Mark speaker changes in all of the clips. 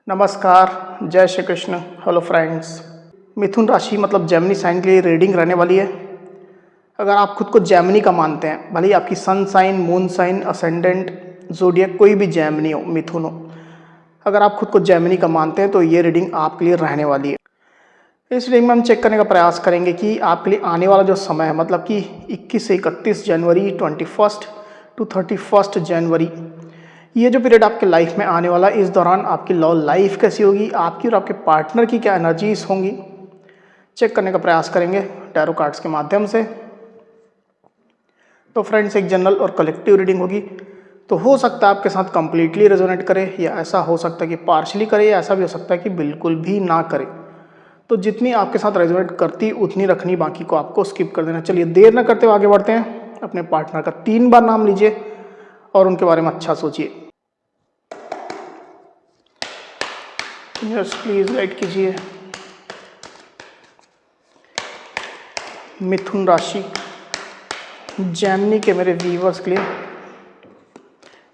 Speaker 1: नमस्कार, जय Shri Krishna. Hello friends. मिथुन राशि मतलब जेमिनी साइन के लिए रीडिंग रहने वाली है। अगर आप खुद को जेमिनी का मानते हैं, भले ही आपकी sun sign, moon sign, ascendant, zodiac कोई भी जेमिनी हो, मिथुन हो, अगर आप खुद को जेमिनी का मानते हैं तो ये रीडिंग आपके लिए रहने वाली है। इस रीडिंग में हम चेक करने का प्रयास करेंगे कि आपके लिए आने वाला जो समय है, मतलब कि 21 से 31 जनवरी, 21 टू 31 जनवरी, ये जो पीरियड आपके लाइफ में आने वाला है, इस दौरान आपकी लव लाइफ कैसी होगी, आपकी और आपके पार्टनर की क्या एनर्जीज होंगी, चेक करने का प्रयास करेंगे टैरो कार्ड्स के माध्यम से। तो फ्रेंड्स, एक जनरल और कलेक्टिव रीडिंग होगी, तो हो सकता है आपके साथ कंप्लीटली रेजोनेट करे, या ऐसा हो सकता है कि पार्शली करे, या ऐसा भी हो सकता है कि बिल्कुल भी ना करे। तो जितनी आपके साथ रेजोनेट करती उतनी रखनी, बाकी को आपको स्किप कर देना। चलिए देर न करते हुए आगे बढ़ते हैं। अपने पार्टनर का 3 बार नाम लीजिए और उनके बारे में अच्छा सोचिए। प्लीज गाइड कीजिए। मिथुन राशि जेमिनी के मेरे व्यूअर्स के लिए,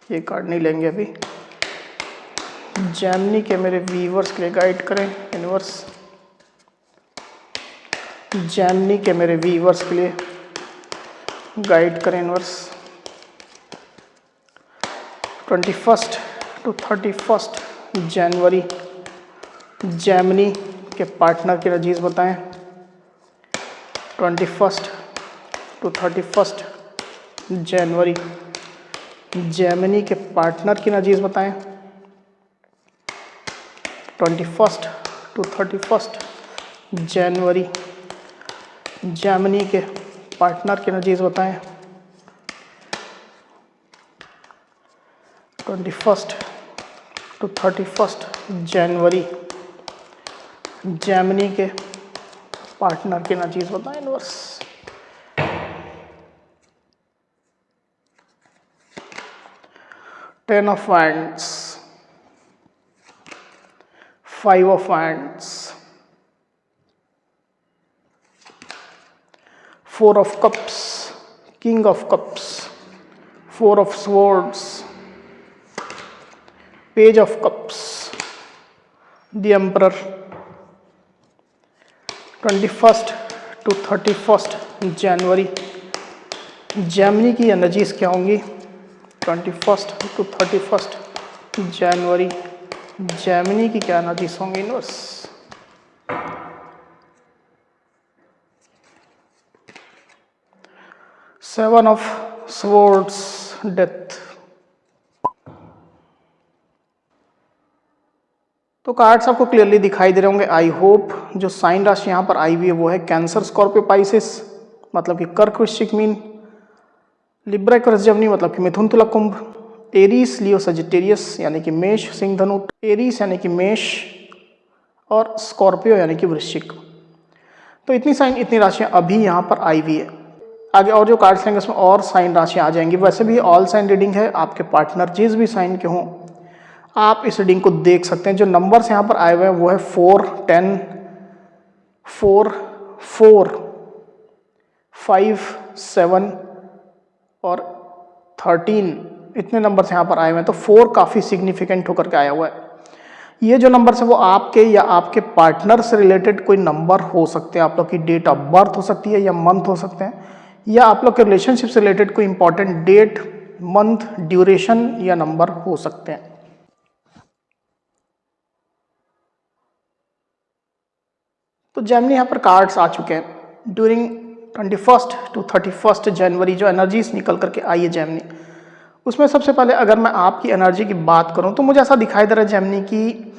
Speaker 1: ये कार्ड नहीं लेंगे अभी। जेमिनी के मेरे व्यूअर्स के लिए गाइड करें यूनिवर्स। जेमिनी के मेरे व्यूअर्स के लिए गाइड करें यूनिवर्स। 21 टू 31 जनवरी जेमिनी के पार्टनर की एनर्जीज बताएं। 21 टू 31 जनवरी जेमिनी के पार्टनर की एनर्जीज बताएं। 21 टू 31 जनवरी जेमिनी के पार्टनर की एनर्जीज बताएं। 21 टू 31 जनवरी जेमिनी के पार्टनर की एनर्जीज बताएं universe. Ten of wands, 5 of wands, 4 of cups, king of cups, 4 of swords, page of cups, the emperor. 21 to 31 जनवरी जेमिनी की एनर्जीज क्या होंगी? 21 टू 31 जनवरी जेमिनी की क्या एनर्जीज होंगी universe? Seven of swords, death. तो कार्ड्स आपको क्लियरली दिखाई दे रहे होंगे, आई होप। जो साइन राशि यहाँ पर आई हुई है वो है कैंसर, स्कॉर्पियो, पाइसेस मतलब कि कर्क, वृश्चिक, मीन, लिब्रा, एक्वेरियस, जेमिनी मतलब कि मिथुन, तुला, कुंभ, एरीस, लियो, सजिटेरियस यानी कि मेष, सिंह, धनु, एरीस यानी कि मेष, और स्कॉर्पियो यानी कि वृश्चिक। तो इतनी साइन, इतनी राशियाँ अभी यहाँ पर आई हुई है। आगे और जो कार्ड्स लेंगे उसमें और साइन राशियाँ आ जाएंगी। वैसे भी ऑल साइन रीडिंग है, आपके पार्टनर जिस भी साइन के हों आप इस रीडिंग को देख सकते हैं। जो नंबर्स यहाँ पर आए हुए हैं वो है 4, 10, 4, 4, 5, 7 और 13, इतने नंबर्स यहाँ पर आए हुए हैं। तो 4 काफ़ी सिग्निफिकेंट होकर के आया हुआ है। ये जो नंबर्स है वो आपके या आपके पार्टनर से रिलेटेड कोई नंबर हो सकते हैं। आप लोग की डेट ऑफ बर्थ हो सकती है या मंथ हो सकते हैं, या आप लोग के रिलेशनशिप से रिलेटेड कोई इंपॉर्टेंट डेट, मंथ, ड्यूरेशन या नंबर हो सकते हैं। तो जेमिनी यहाँ पर कार्ड्स आ चुके हैं। ड्यूरिंग 21 टू 31 जनवरी जो एनर्जीज निकल करके आई है जेमिनी, उसमें सबसे पहले अगर मैं आपकी एनर्जी की बात करूं तो मुझे ऐसा दिखाई दे रहा है जेमिनी की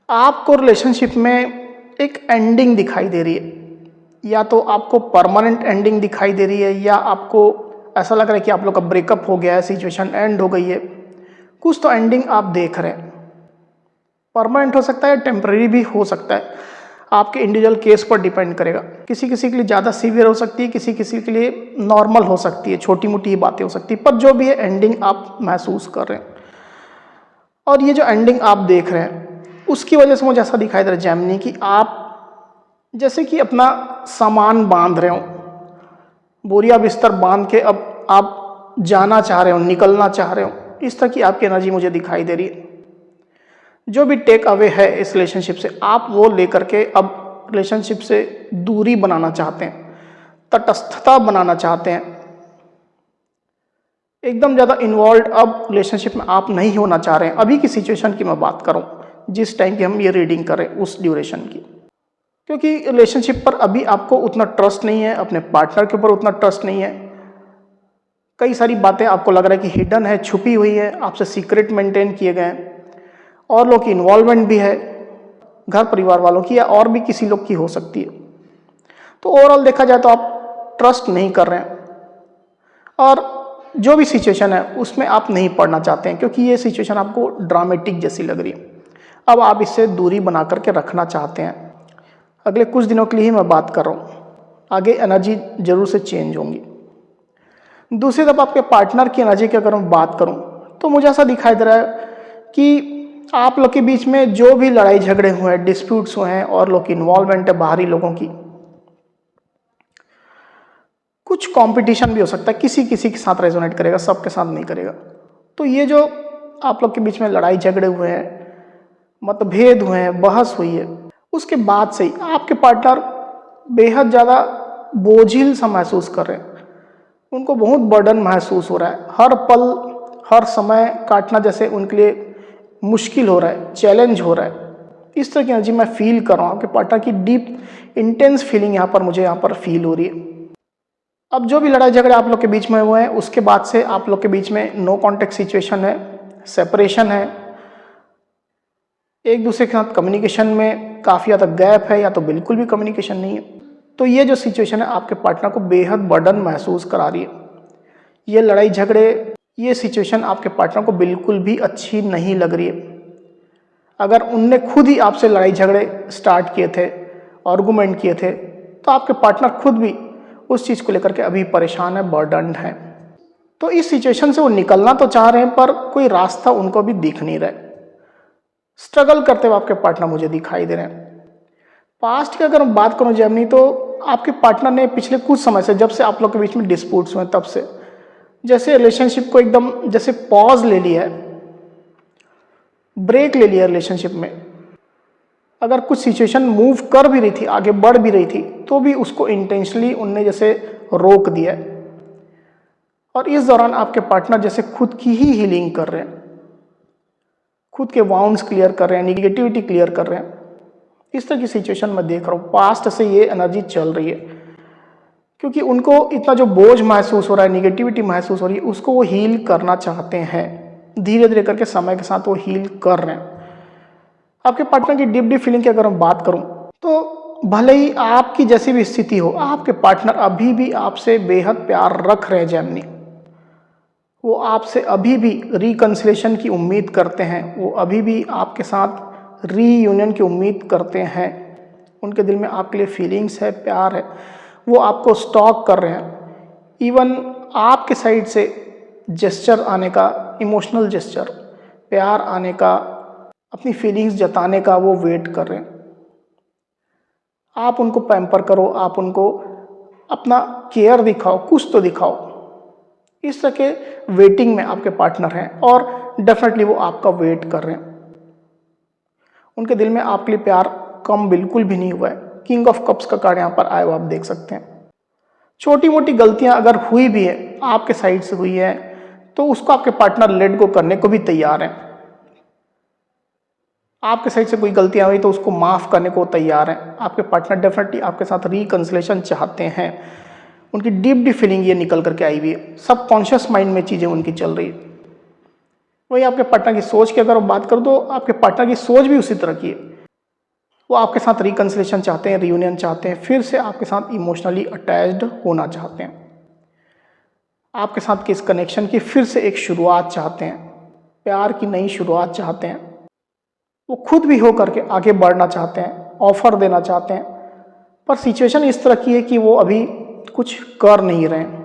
Speaker 1: आपको रिलेशनशिप में एक एंडिंग दिखाई दे रही है। या तो आपको परमानेंट एंडिंग दिखाई दे रही है, या आपको ऐसा लग रहा है कि आप लोग का ब्रेकअप हो गया है, सिचुएशन एंड हो गई है। कुछ तो एंडिंग आप देख रहे हैं। परमानेंट हो सकता है, टेम्पररी भी हो सकता है, आपके इंडिविजुअल केस पर डिपेंड करेगा। किसी किसी के लिए ज़्यादा सीवियर हो सकती है, किसी किसी के लिए नॉर्मल हो सकती है, छोटी मोटी बातें हो सकती है, पर जो भी है एंडिंग आप महसूस कर रहे हैं। और ये जो एंडिंग आप देख रहे हैं उसकी वजह से मुझे ऐसा दिखाई दे रहा है जेमिनी कि आप जैसे कि अपना सामान बांध रहे हो, बोरिया बिस्तर बांध के अब आप जाना चाह रहे हो, निकलना चाह रहे हो। इस तरह की आपकी एनर्जी मुझे दिखाई दे रही है। जो भी टेक अवे है इस रिलेशनशिप से, आप वो लेकर के अब रिलेशनशिप से दूरी बनाना चाहते हैं, तटस्थता बनाना चाहते हैं, एकदम ज़्यादा इन्वॉल्व अब रिलेशनशिप में आप नहीं होना चाह रहे हैं। अभी की सिचुएशन की मैं बात करूं, जिस टाइम की हम ये रीडिंग करें उस ड्यूरेशन की, क्योंकि रिलेशनशिप पर अभी आपको उतना ट्रस्ट नहीं है, अपने पार्टनर के ऊपर उतना ट्रस्ट नहीं है। कई सारी बातें आपको लग रहा है कि हिडन है, छुपी हुई है, आपसे सीक्रेट मेंटेन किए गए हैं, और लोग की इन्वॉल्वमेंट भी है, घर परिवार वालों की या और भी किसी लोग की हो सकती है। तो ओवरऑल देखा जाए तो आप ट्रस्ट नहीं कर रहे हैं, और जो भी सिचुएशन है उसमें आप नहीं पड़ना चाहते हैं, क्योंकि ये सिचुएशन आपको ड्रामेटिक जैसी लग रही है। अब आप इससे दूरी बना करके रखना चाहते हैं। अगले कुछ दिनों के लिए ही मैं बात कर रहा हूँ, आगे एनर्जी जरूर से चेंज होंगी। दूसरी तरफ आपके पार्टनर की एनर्जी की अगर मैं बात करूँ तो मुझे ऐसा दिखाई दे रहा है कि आप लोग के बीच में जो भी लड़ाई झगड़े हुए हैं, डिस्प्यूट्स हुए हैं, और लोग की इन्वॉल्वमेंट है बाहरी लोगों की, कुछ कंपटीशन भी हो सकता है, किसी किसी के साथ रेजोनेट करेगा, सबके साथ नहीं करेगा। तो ये जो आप लोग के बीच में लड़ाई झगड़े हुए हैं, मतभेद हुए हैं, बहस हुई है, उसके बाद से ही आपके पार्टनर बेहद ज़्यादा बोझिल सा महसूस कर रहे हैं। उनको बहुत बर्डन महसूस हो रहा है, हर पल हर समय काटना जैसे उनके लिए मुश्किल हो रहा है, चैलेंज हो रहा है। इस तरह की एनर्जी मैं फील कर रहा हूँ। आपके पार्टनर की डीप इंटेंस फीलिंग यहाँ पर मुझे यहाँ पर फील हो रही है। अब जो भी लड़ाई झगड़े आप लोग के बीच में हुए हैं, उसके बाद से आप लोग के बीच में नो कॉन्टेक्ट सिचुएशन है, सेपरेशन है, एक दूसरे के साथ कम्युनिकेशन में काफ़ी ज़्यादा गैप है, या तो बिल्कुल भी कम्युनिकेशन नहीं है। तो ये जो सिचुएशन है आपके पार्टनर को बेहद बर्डन महसूस करा रही है। ये लड़ाई झगड़े, ये सिचुएशन आपके पार्टनर को बिल्कुल भी अच्छी नहीं लग रही है। अगर उनने खुद ही आपसे लड़ाई झगड़े स्टार्ट किए थे, आर्गुमेंट किए थे, तो आपके पार्टनर खुद भी उस चीज़ को लेकर के अभी परेशान है, बर्डन है। तो इस सिचुएशन से वो निकलना तो चाह रहे हैं, पर कोई रास्ता उनको भी दिख नहीं रहा है। स्ट्रगल करते हुए आपके पार्टनर मुझे दिखाई दे रहे हैं। पास्ट की अगर मैं बात करूं जेमिनी, तो आपके पार्टनर ने पिछले कुछ समय से, जब से आप लोग के बीच में डिस्प्यूट्स हुए, तब से जैसे रिलेशनशिप को एकदम जैसे पॉज ले लिया है, ब्रेक ले लिया रिलेशनशिप में। अगर कुछ सिचुएशन मूव कर भी रही थी, आगे बढ़ भी रही थी, तो भी उसको इंटेंशनली उनने जैसे रोक दिया है। और इस दौरान आपके पार्टनर जैसे खुद की ही हीलिंग कर रहे हैं, खुद के वाउंड्स क्लियर कर रहे हैं, निगेटिविटी क्लियर कर रहे हैं। इस तरह की सिचुएशन मैं देख रहा हूँ। पास्ट से ये एनर्जी चल रही है, क्योंकि उनको इतना जो बोझ महसूस हो रहा है, निगेटिविटी महसूस हो रही है, उसको वो हील करना चाहते हैं। धीरे धीरे करके समय के साथ वो हील कर रहे हैं। आपके पार्टनर की डीप डीप फीलिंग की अगर मैं बात करूं, तो भले ही आपकी जैसी भी स्थिति हो, आपके पार्टनर अभी भी आपसे बेहद प्यार रख रहे हैं जेमिनी। वो आपसे अभी भी रिकंसिलेशन की उम्मीद करते हैं, वो अभी भी आपके साथ रीयूनियन की उम्मीद करते हैं। उनके दिल में आपके लिए फीलिंग्स है, प्यार है, वो आपको स्टॉक कर रहे हैं। इवन आपके साइड से जेस्चर आने का, इमोशनल जेस्चर, प्यार आने का, अपनी फीलिंग्स जताने का वो वेट कर रहे हैं। आप उनको पैम्पर करो, आप उनको अपना केयर दिखाओ, कुछ तो दिखाओ। इस तरह के वेटिंग में आपके पार्टनर हैं, और डेफिनेटली वो आपका वेट कर रहे हैं। उनके दिल में आपके लिए प्यार कम बिल्कुल भी नहीं हुआ है। किंग ऑफ कप्स का कार्ड यहाँ पर आया हुआ आप देख सकते हैं। छोटी मोटी गलतियां अगर हुई भी है, आपके साइड से हुई है, तो उसको आपके पार्टनर लेट गो करने को भी तैयार हैं। आपके साइड से कोई गलतियां हुई तो उसको माफ करने को तैयार हैं। आपके पार्टनर डेफिनेटली आपके साथ रिकंसिलेशन चाहते हैं। उनकी डीप डीप फीलिंग ये निकल करके आई हुई है। सबकॉन्शियस माइंड में चीज़ें उनकी चल रही है। वही आपके पार्टनर की सोच की अगर हम बात करूँ, तो आपके पार्टनर की सोच भी उसी तरह की है। वो आपके साथ रिकंसिलेशन चाहते हैं, रियूनियन चाहते हैं, फिर से आपके साथ इमोशनली अटैच्ड होना चाहते हैं। आपके साथ के इस कनेक्शन की फिर से एक शुरुआत चाहते हैं, प्यार की नई शुरुआत चाहते हैं। वो खुद भी हो करके आगे बढ़ना चाहते हैं, ऑफर देना चाहते हैं, पर सिचुएशन इस तरह की है कि वो अभी कुछ कर नहीं रहे हैं।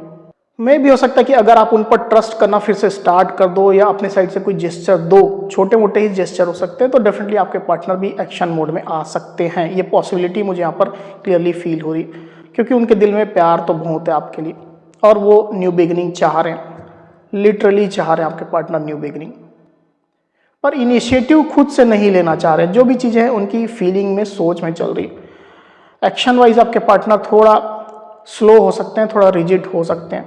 Speaker 1: में भी हो सकता है कि अगर आप उन पर ट्रस्ट करना फिर से स्टार्ट कर दो, या अपने साइड से कोई जेस्चर दो, छोटे मोटे ही जेस्चर हो सकते हैं, तो डेफिनेटली आपके पार्टनर भी एक्शन मोड में आ सकते हैं। ये पॉसिबिलिटी मुझे यहाँ पर क्लियरली फील हो रही, क्योंकि उनके दिल में प्यार तो बहुत है आपके लिए, और वो न्यू बिगिनिंग चाह रहे हैं, लिटरली चाह रहे हैं आपके पार्टनर न्यू बिगिनिंग। पर इनिशिएटिव खुद से नहीं लेना चाह रहे। जो भी चीज़ें हैं उनकी फीलिंग में, सोच में चल रही। एक्शन वाइज आपके पार्टनर थोड़ा स्लो हो सकते हैं, थोड़ा रिजिड हो सकते हैं,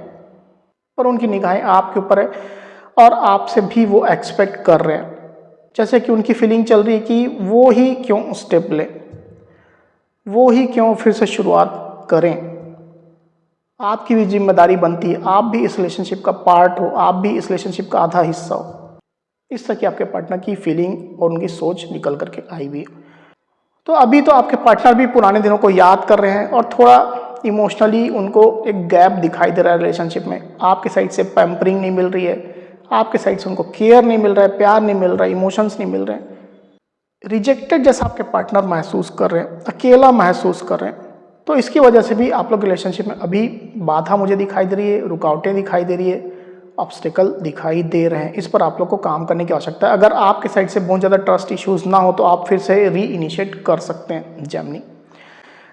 Speaker 1: पर उनकी निगाहें आपके ऊपर है और आपसे भी वो एक्सपेक्ट कर रहे हैं। जैसे कि उनकी फीलिंग चल रही है कि वो ही क्यों स्टेप ले, वो ही क्यों फिर से शुरुआत करें। आपकी भी जिम्मेदारी बनती है, आप भी इस रिलेशनशिप का पार्ट हो, आप भी इस रिलेशनशिप का आधा हिस्सा हो। इस तरह की आपके पार्टनर की फीलिंग और उनकी सोच निकल करके आई हुई है। तो अभी तो आपके पार्टनर भी पुराने दिनों को याद कर रहे हैं और थोड़ा इमोशनली उनको एक गैप दिखाई दे रहा है रिलेशनशिप में। आपके साइड से पैम्परिंग नहीं मिल रही है, आपके साइड से उनको केयर नहीं मिल रहा है, प्यार नहीं मिल रहा है, इमोशंस नहीं मिल रहे हैं। रिजेक्टेड जैसा आपके पार्टनर महसूस कर रहे हैं, अकेला महसूस कर रहे हैं। तो इसकी वजह से भी आप लोग रिलेशनशिप में अभी बाधा मुझे दिखाई दे रही है, रुकावटें दिखाई दे रही है, ऑब्स्टिकल दिखाई दे रहे हैं। इस पर आप लोग को काम करने की आवश्यकता है। अगर आपके साइड से बहुत ज़्यादा ट्रस्ट इश्यूज ना हो तो आप फिर से री इनिशिएट कर सकते हैं जेमिनी।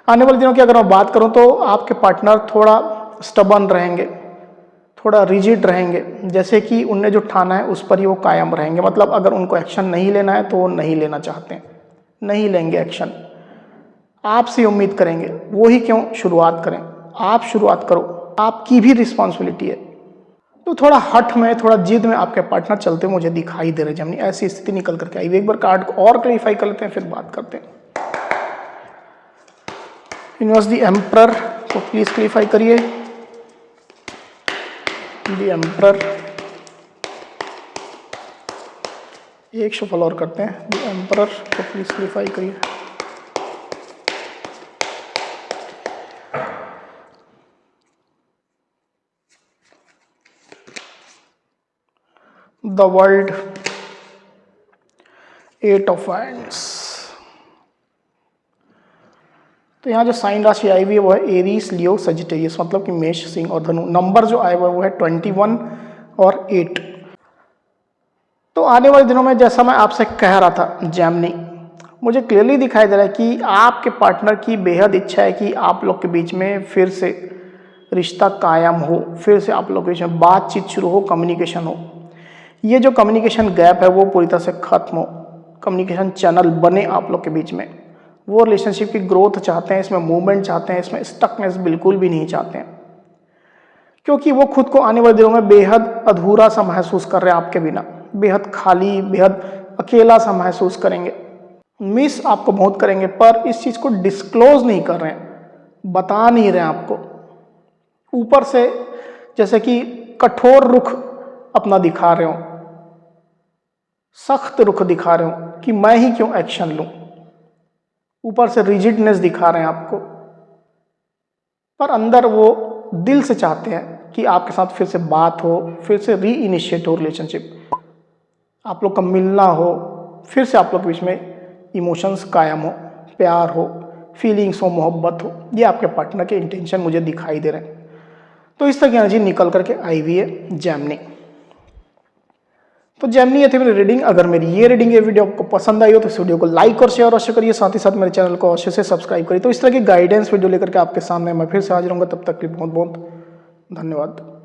Speaker 1: आने वाले दिनों की अगर मैं बात करूं तो आपके पार्टनर थोड़ा स्टबर्न रहेंगे, थोड़ा रिजिड रहेंगे। जैसे कि उनने जो ठाना है उस पर ही वो कायम रहेंगे। मतलब अगर उनको एक्शन नहीं लेना है तो वो नहीं लेना चाहते हैं, नहीं लेंगे एक्शन। आपसे उम्मीद करेंगे, वो ही क्यों शुरुआत करें, आप शुरुआत करो, आपकी भी रिस्पॉन्सिबिलिटी है। तो थोड़ा हठ में, थोड़ा जिद में आपके पार्टनर चलते मुझे दिखाई दे रहे जेमिनी। ऐसी स्थिति निकल करके आई। एक बार कार्ड को और क्लैरिफाई कर लेते हैं, फिर बात करते हैं। यूनिवर्स द एम्परर को प्लीज क्लैरिफाई करिए। द एम्परर, एक शफल और करते हैं। द एम्परर को प्लीज क्लैरिफाई करिए। The world, eight of wands. तो यहाँ जो साइन राशि आई हुई है वो है एरीज, लियो, सजिटेरियस, मतलब कि मेष, सिंह और धनु। नंबर जो आया हुआ है वो है 21 और 8। तो आने वाले दिनों में जैसा मैं आपसे कह रहा था जेमिनी, मुझे क्लियरली दिखाई दे रहा है कि आपके पार्टनर की बेहद इच्छा है कि आप लोग के बीच में फिर से रिश्ता कायम हो, फिर से आप लोग के बीच में बातचीत शुरू हो, कम्युनिकेशन हो। ये जो कम्युनिकेशन गैप है वो पूरी तरह से खत्म हो, कम्युनिकेशन चैनल बने आप लोग के बीच में। वो रिलेशनशिप की ग्रोथ चाहते हैं, इसमें मूवमेंट चाहते हैं, इसमें स्टकनेस बिल्कुल भी नहीं चाहते हैं, क्योंकि वो खुद को आने वाले दिनों में बेहद अधूरा सा महसूस कर रहे हैं आपके बिना। बेहद खाली, बेहद अकेला सा महसूस करेंगे, मिस आपको बहुत करेंगे, पर इस चीज़ को डिस्क्लोज नहीं कर रहे हैं, बता नहीं रहे हैं आपको। ऊपर से जैसे कि कठोर रुख अपना दिखा रहे हो, सख्त रुख दिखा रहे हो कि मैं ही क्यों एक्शन लूं। ऊपर से रिजिडनेस दिखा रहे हैं आपको, पर अंदर वो दिल से चाहते हैं कि आपके साथ फिर से बात हो, फिर से री इनिशिएट हो रिलेशनशिप, आप लोग का मिलना हो, फिर से आप लोग के बीच में इमोशंस कायम हो, प्यार हो, फीलिंग्स हो, मोहब्बत हो। ये आपके पार्टनर के इंटेंशन मुझे दिखाई दे रहे हैं। तो इस तरह की एनर्जी निकल करके आई हुई है जेमिनी। तो जेमिनी ये थी मेरी रीडिंग। अगर मेरी ये रीडिंग, ये वीडियो आपको पसंद आई हो तो इस वीडियो को लाइक और शेयर अवश्य करिए, साथ ही साथ मेरे चैनल को अवश्य से सब्सक्राइब करिए। तो इस तरह की गाइडेंस वीडियो लेकर के आपके सामने मैं फिर से हाजिर होऊंगा। तब तक के लिए बहुत बहुत धन्यवाद।